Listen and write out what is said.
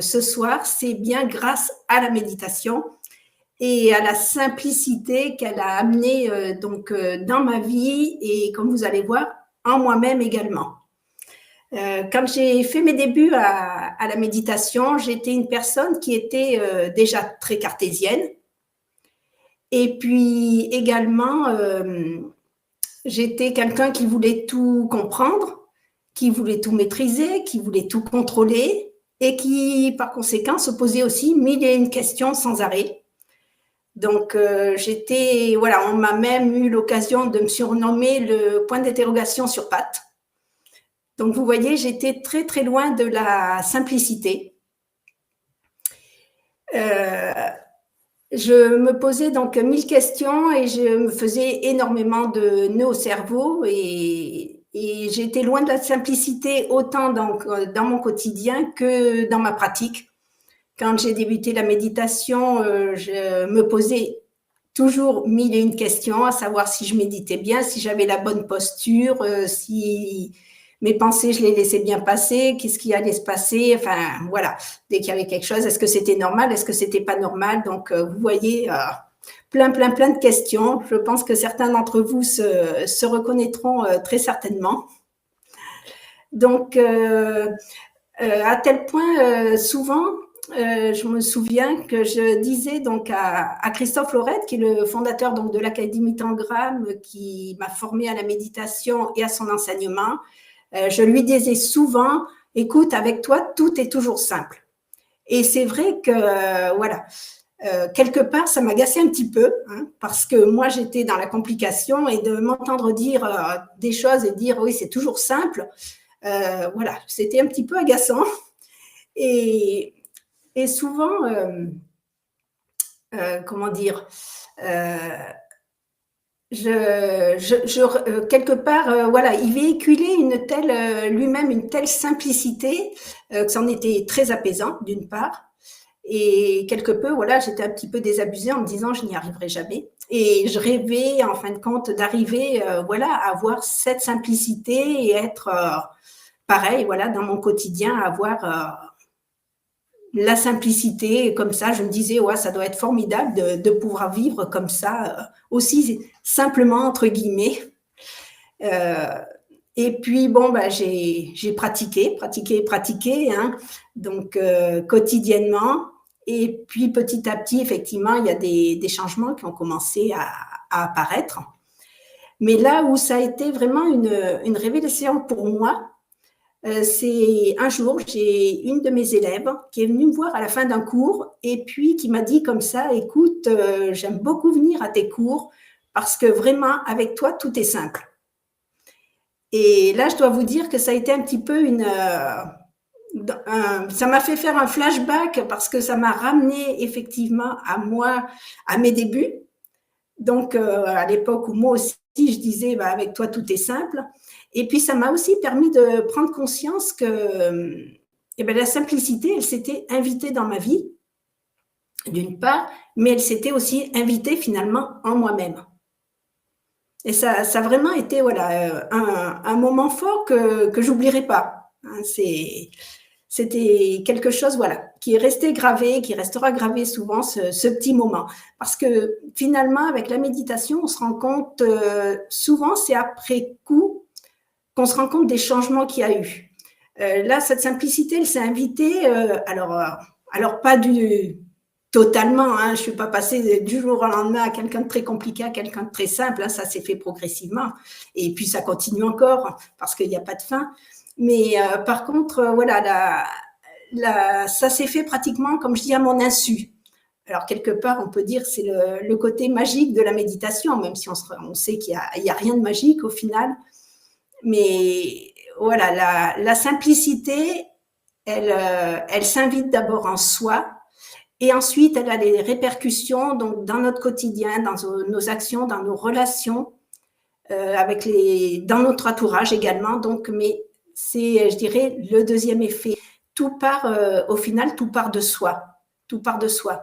ce soir, c'est bien grâce à la méditation et à la simplicité qu'elle a amenée dans ma vie et, comme vous allez voir, en moi-même également. Quand j'ai fait mes débuts à la méditation, j'étais une personne qui était déjà très cartésienne. Et puis également, j'étais quelqu'un qui voulait tout comprendre, qui voulait tout maîtriser, qui voulait tout contrôler et qui, par conséquent, se posait aussi mille et une questions sans arrêt. Donc, on m'a même eu l'occasion de me surnommer le point d'interrogation sur pattes. Donc, vous voyez, j'étais très, très loin de la simplicité. Je me posais donc 1000 questions et je me faisais énormément de nœuds au cerveau et j'étais loin de la simplicité autant dans mon quotidien que dans ma pratique. Quand j'ai débuté la méditation, je me posais toujours mille et une questions, à savoir si je méditais bien, si j'avais la bonne posture, si mes pensées, je les laissais bien passer, qu'est-ce qui allait se passer, enfin voilà, dès qu'il y avait quelque chose, est-ce que c'était normal, est-ce que c'était pas normal, donc vous voyez, plein de questions. Je pense que certains d'entre vous se reconnaîtront très certainement. Donc, à tel point, souvent, je me souviens que je disais donc à Christophe Laurette, qui est le fondateur donc de l'Académie Tangram, qui m'a formée à la méditation et à son enseignement, je lui disais souvent, écoute, avec toi, tout est toujours simple. Et c'est vrai que, quelque part, ça m'agaçait un petit peu, parce que moi, j'étais dans la complication et de m'entendre dire des choses et dire, oui, c'est toujours simple, c'était un petit peu agaçant. Et souvent, quelque part, il véhiculait lui-même une telle simplicité que c'en était très apaisant, d'une part. Et quelque peu, j'étais un petit peu désabusée en me disant je n'y arriverai jamais. Et je rêvais, en fin de compte, d'arriver, à avoir cette simplicité et être pareil, dans mon quotidien, avoir la simplicité, comme ça, je me disais, ouais, ça doit être formidable de pouvoir vivre comme ça, aussi simplement, entre guillemets. Et puis, j'ai pratiqué, donc quotidiennement. Et puis, petit à petit, effectivement, il y a des changements qui ont commencé à apparaître. Mais là où ça a été vraiment une révélation pour moi, c'est un jour, j'ai une de mes élèves qui est venue me voir à la fin d'un cours et puis qui m'a dit comme ça, écoute, j'aime beaucoup venir à tes cours parce que vraiment, avec toi, tout est simple. Et là, je dois vous dire que ça a été un petit peu ça m'a fait faire un flashback parce que ça m'a ramené effectivement à moi, à mes débuts. Donc, à l'époque où moi aussi, je disais, avec toi, tout est simple. Et puis, ça m'a aussi permis de prendre conscience que la simplicité, elle s'était invitée dans ma vie, d'une part, mais elle s'était aussi invitée finalement en moi-même. Et ça a vraiment été un moment fort que j'oublierai pas. C'était quelque chose qui est resté gravé, qui restera gravé souvent, ce petit moment. Parce que finalement, avec la méditation, on se rend compte, souvent c'est après coup, qu'on se rend compte des changements qu'il y a eu. Là, cette simplicité, elle s'est invitée, alors pas totalement, je ne suis pas passée du jour au lendemain à quelqu'un de très compliqué, à quelqu'un de très simple, ça s'est fait progressivement. Et puis, ça continue encore, parce qu'il n'y a pas de fin. Mais par contre, ça s'est fait pratiquement, comme je dis, à mon insu. Alors, quelque part, on peut dire que c'est le côté magique de la méditation, même si on sait qu'il n'y a rien de magique au final. Mais la simplicité, elle s'invite d'abord en soi, et ensuite, elle a des répercussions donc, dans notre quotidien, dans nos actions, dans nos relations, dans notre entourage également. Donc, mais c'est, je dirais, le deuxième effet. Au final, tout part de soi. Tout part de soi.